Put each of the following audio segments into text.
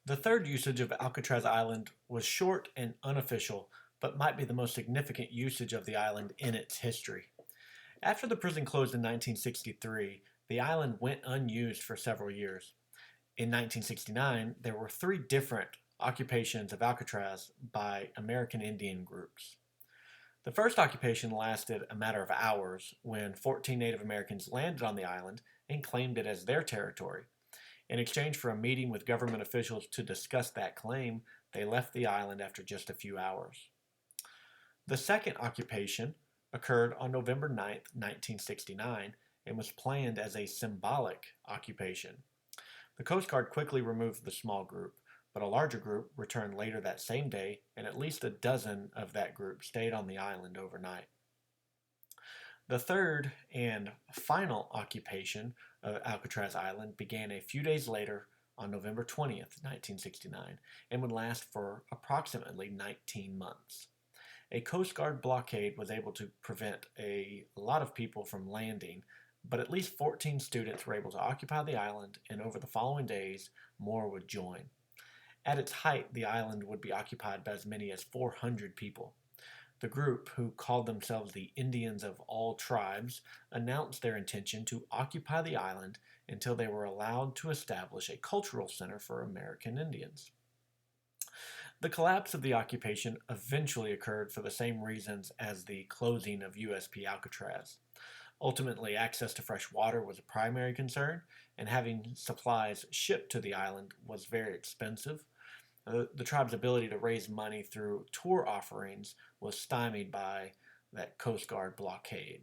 The third usage of Alcatraz Island was short and unofficial, but might be the most significant usage of the island in its history. After the prison closed in 1963, the island went unused for several years. In 1969, there were three different occupations of Alcatraz by American Indian groups. The first occupation lasted a matter of hours when 14 Native Americans landed on the island and claimed it as their territory. In exchange for a meeting with government officials to discuss that claim, they left the island after just a few hours. The second occupation occurred on November 9, 1969, and was planned as a symbolic occupation. The Coast Guard quickly removed the small group, but a larger group returned later that same day, and at least a dozen of that group stayed on the island overnight. The third and final occupation of Alcatraz Island began a few days later on November 20th, 1969, and would last for approximately 19 months. A Coast Guard blockade was able to prevent a lot of people from landing, but at least 14 students were able to occupy the island, and over the following days, more would join. At its height, the island would be occupied by as many as 400 people. The group, who called themselves the Indians of All Tribes, announced their intention to occupy the island until they were allowed to establish a cultural center for American Indians. The collapse of the occupation eventually occurred for the same reasons as the closing of USP Alcatraz. Ultimately, access to fresh water was a primary concern, and having supplies shipped to the island was very expensive. The tribe's ability to raise money through tour offerings was stymied by that Coast Guard blockade.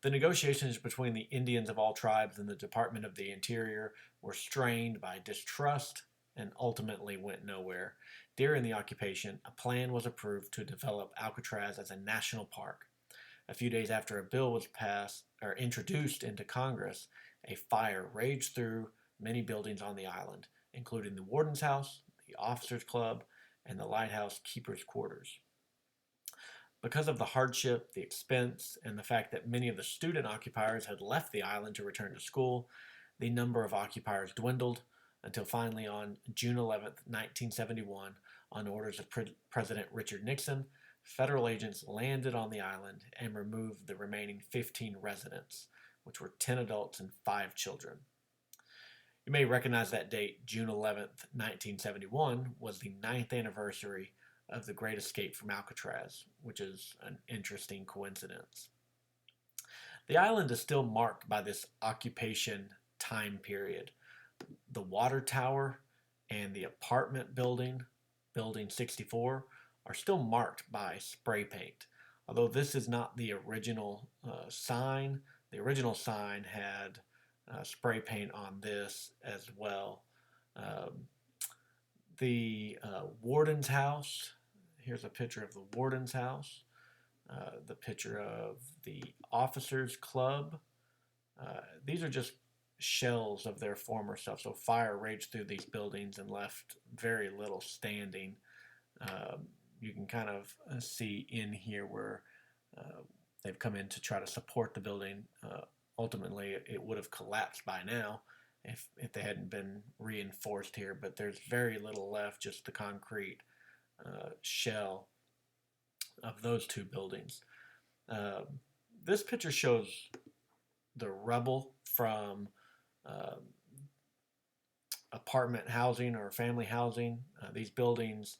The negotiations between the Indians of all tribes and the Department of the Interior were strained by distrust and ultimately went nowhere. During the occupation, a plan was approved to develop Alcatraz as a national park. A few days after a bill was passed or introduced into Congress, a fire raged through many buildings on the island, including the Wardens House, the Officers Club, and the Lighthouse Keepers' Quarters. Because of the hardship, the expense, and the fact that many of the student occupiers had left the island to return to school, the number of occupiers dwindled until finally on June 11, 1971, on orders of President Richard Nixon, federal agents landed on the island and removed the remaining 15 residents, which were 10 adults and 5 children. You may recognize that date, June 11th, 1971, was the 9th anniversary of the Great Escape from Alcatraz, which is an interesting coincidence. The island is still marked by this occupation time period. The water tower and the apartment building, Building 64, are still marked by spray paint. Although this is not the original sign, the original sign had spray paint on this as well. Um, the Wardens House, here's a picture of the Wardens House, the picture of the Officers Club. These are just shells of their former stuff. So fire raged through these buildings and left very little standing. You can kind of see in here where they've come in to try to support the building. Ultimately, it would have collapsed by now if they hadn't been reinforced here, but there's very little left, just the concrete shell of those two buildings. This picture shows the rubble from apartment housing or family housing. These buildings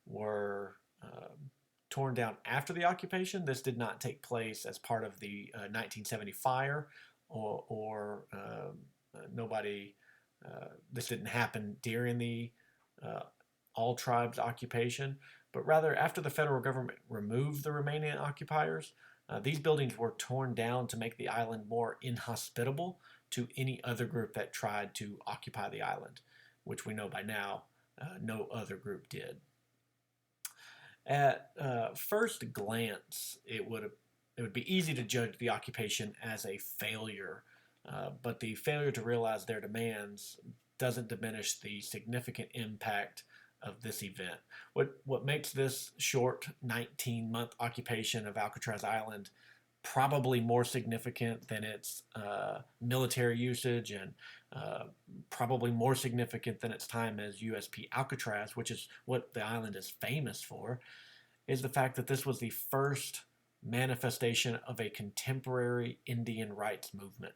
were torn down after the occupation. This did not take place as part of the 1970 fire, or nobody. This didn't happen during the all tribes occupation, but rather after the federal government removed the remaining occupiers. These buildings were torn down to make the island more inhospitable to any other group that tried to occupy the island, which we know by now no other group did. At first glance, it would be easy to judge the occupation as a failure, but the failure to realize their demands doesn't diminish the significant impact of this event. What makes this short 19-month occupation of Alcatraz Island probably more significant than its military usage, and probably more significant than its time as USP Alcatraz, which is what the island is famous for, is the fact that this was the first manifestation of a contemporary Indian rights movement.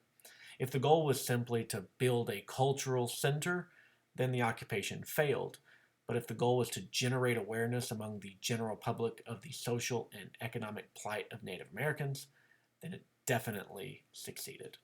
If the goal was simply to build a cultural center, then the occupation failed. But if the goal was to generate awareness among the general public of the social and economic plight of Native Americans, then it definitely succeeded.